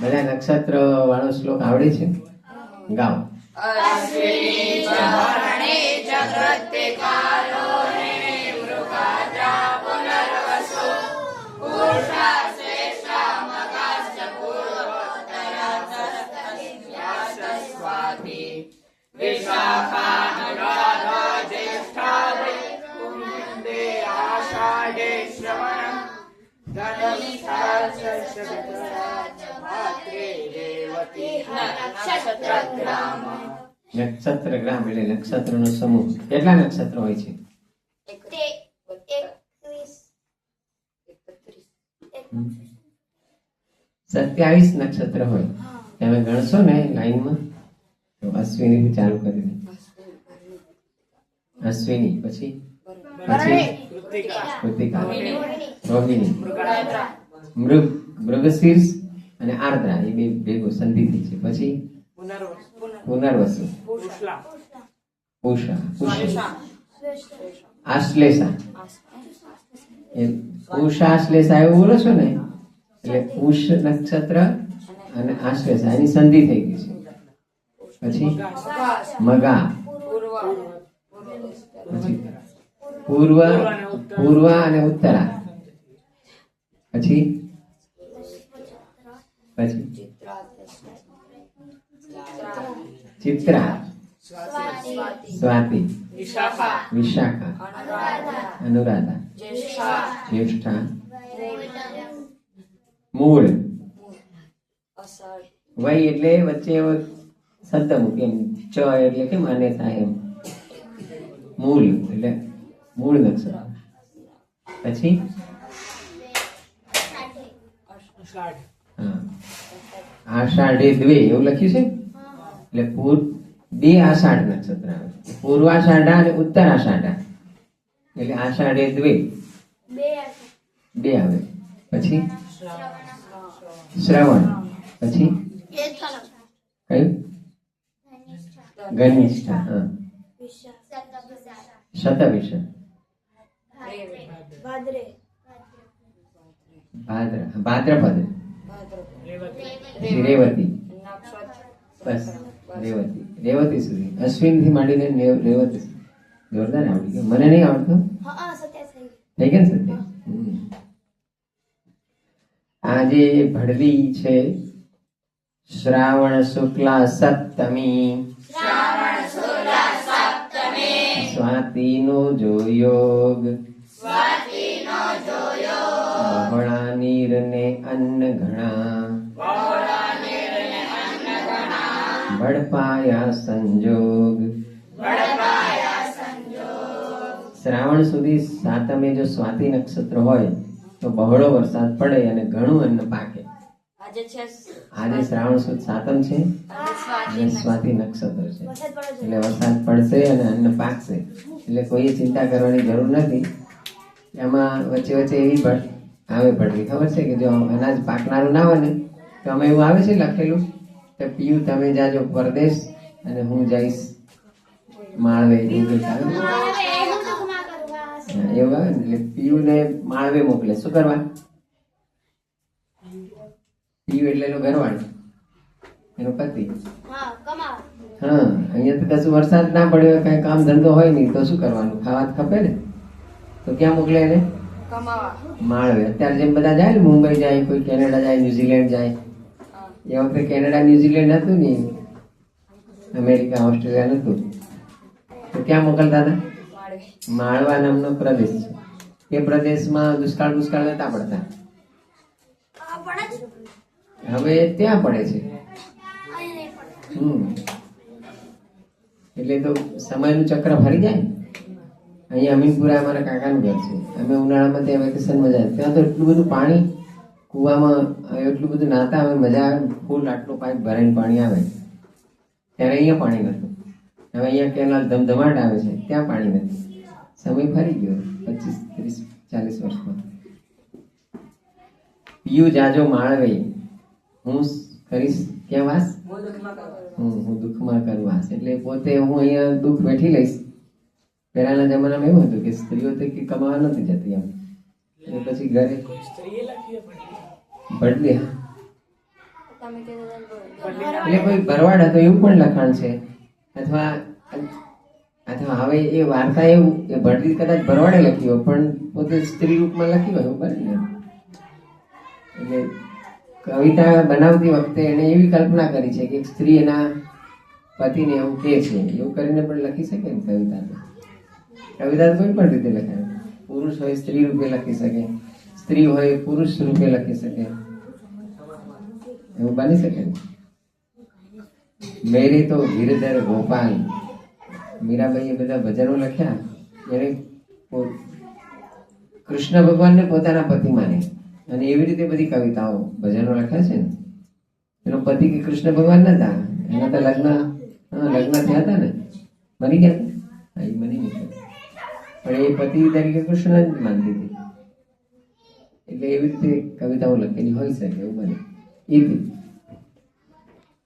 બધા નક્ષત્ર વાળો શ્લોક આવડે છે? ગાઓ. અશ્વિની ચરણે જગતે કાલો ને મૃગાદ્રા પુનર્વસુ પૂષા શ્રેષ્ઠા મગાશ્ચ પૂર્વોત્તરા તસ્યાસ્ત સ્વાતિ વિશાખા અનુરાધા જ્યેષ્ઠા કુંભે આષાઢે શ્રવણમ ધનિષ્ઠા ભાદ્રે રેવતી નક્ષત્રગ્રામ. નક્ષત્રગ્રામ એટલે નક્ષત્રનો સમૂહ. કેટલા નક્ષત્ર હોય છે? 27 નક્ષત્ર હોય. તમે ગણશો ને લાઈનમાં તો અશ્વિની ચાલુ કરી દે. અશ્વિની પછી કૃતિકા, રોહિણી, મૃગશીર્ષ અને આર્દ્રા એ બે ભેગું સંધિથી છે. પછી પુનર્વસુ, પૂષા, આશ્લેષા. પૂષાશ્લેષા એવું બોલો છો ને, એટલે પૂષ નક્ષત્ર અને આશ્લેષા એની સંધિ થઈ ગઈ છે. પછી મગા, પછી પૂર્વ અને ઉત્તરા, પછી ચિત્રા, સ્વાતિ, વિશાખા, અનુરાધા, જ્યેષ્ઠા, મૂળ. વય એટલે વચ્ચે શબ્દ મૂકે એમ. ચ એટલે કેમ આને થાય એમ. મૂળ એટલે મૂળ નક્ષત્ર. પછી આષાઢે દ્વે એવું લખ્યું છે. એટલે બે આષાઢ નક્ષત્ર આવે. પૂર્વાષાઢા અને ઉત્તરાષાઢા એટલે આષાઢે દ્વે બે આવે. પછી શ્રવણ, પછી કયું? ઘનિષ્ઠા, હા. શતવિષ, ભાદ્રપદ, રેવતી, બસ રેવતી સુધી. અશ્વિન થી માંડીને રેવતી. જોરદાર આવડી ગયું. મને નહીં આવડતું. થઈ ગયા ને સત્ય? આજે ભડવી છે શ્રાવણ શુક્લા સપ્તમી. સ્વાતિનો જો યોગ. બહોળા નીર ને અન્ન ઘણા. ભડપાયા સંજોગ. શ્રાવણ સુધી સાતમે જો સ્વાતિ નક્ષત્ર હોય તો બહોળો વરસાદ પડે અને ઘણું અન્ન પાકે. આજે શ્રાવણ સુદ સાતમ છે અને સ્વાતિ નક્ષત્ર છે એટલે વરસાદ પડશે અને અન્ન પાકશે. એટલે કોઈએ ચિંતા કરવાની જરૂર નથી. એમાં વચ્ચે વચ્ચે એવી આવે પડતી ખબર છે કે જો અનાજ પાકનારું ના હોય ને તો અમે એવું આવે છે લખેલું કે પીયું તમે જાજો પરદેશ અને હું જઈશ માળવે. એવું આવે ને એટલે પીયું ને માળવે મોકલે. શું કરવા? પીયું એટલે એનો ઘરવાળો, એનો પતિ. હા, અહીંયા તો કશું વરસાદ ના પડ્યો, કઈ કામ ધંધો હોય નહીં તો શું કરવાનું? ખાવા ખપે ને. તો ક્યાં મોકલે એને? માળવે. અત્યારે જેમ બધા જાય ને, મુંબઈ જાય, કોઈ કેનેડા જાય, ન્યુઝીલેન્ડ જાય. એ વખતે કેનેડા ન્યુઝીલેન્ડ હતું ને, અમેરિકા ઓસ્ટ્રેલિયા નતું, તો ક્યાં મોકલતા હતા? માળવા નામનો પ્રદેશ છે. એ પ્રદેશમાં દુષ્કાળ નતા પડતા. હવે ત્યાં પડે છે. એટલે તો સમયનું ચક્ર ફરી જાય. અહીંયા અમીનપુરા અમારા કાકાનું ઘર છે. અમે ઉનાળામાં ત્યાં વેકેશનમાં જાય. ત્યાં તો એટલું બધું પાણી કુવામાં, એટલું બધું નાતા આવે, મજા આવે. ફૂલ આટલું પાઇપ ભરાઈને પાણી આવે. ત્યારે અહીંયા પાણી નતું. હવે અહીંયા કેનાલ ધમધમાટ આવે છે, ત્યાં પાણી નથી. સમય ફરી ગયો 25, 30, 40 વર્ષમાં. પીયું જાજો માળવે, હું કરીશ ક્યાં વાસ? હું દુઃખમાં કરું વાસ. એટલે પોતે હું અહીંયા દુઃખ વેઠી લઈશ. પહેલાના જમાનામાં એવું હતું કે સ્ત્રીઓ તો કમાવા નથી જતી એમ. પછી ઘરે ભડલી એટલે કોઈ ભરવાડ હતો એવું પણ લખાણ છે, અથવા અથવા હવે એ વાર્તા એવું એ ભરતી કદાચ ભરવાડે લખી હોય પણ પોતે સ્ત્રી રૂપમાં લખી હોય એવું બને ને. એટલે કવિતા બનાવતી વખતે એને એવી કલ્પના કરી છે કે એક સ્ત્રી એના પતિને એવું કહે છે, એવું કરીને પણ લખી શકે ને કવિતા. કવિતા કોઈ પણ રીતે લખાય, પુરુષ હોય સ્ત્રી રૂપે લખી શકે, સ્ત્રી હોય પુરુષ રૂપે લખી શકે, એવું બની શકે ને. મેરે તો ગિરધર ગોપાલ, મીરાબાઈએ બધા ભજનો લખ્યા. એને કૃષ્ણ ભગવાનને પોતાના પતિ માને અને એવી રીતે બધી કવિતાઓ ભજનો લખ્યા છે ને. એનો પતિ કે કૃષ્ણ ભગવાન નતા, એના તો લગ્ન થયા હતા ને, બની ગયા હતા. હા, એ બની ગયા પણ એ પતિ તરીકે કૃષ્ણ જ માનતી હતી. એટલે એવી રીતે કવિતાઓ લખેલી હોઈ શકે એવું બને.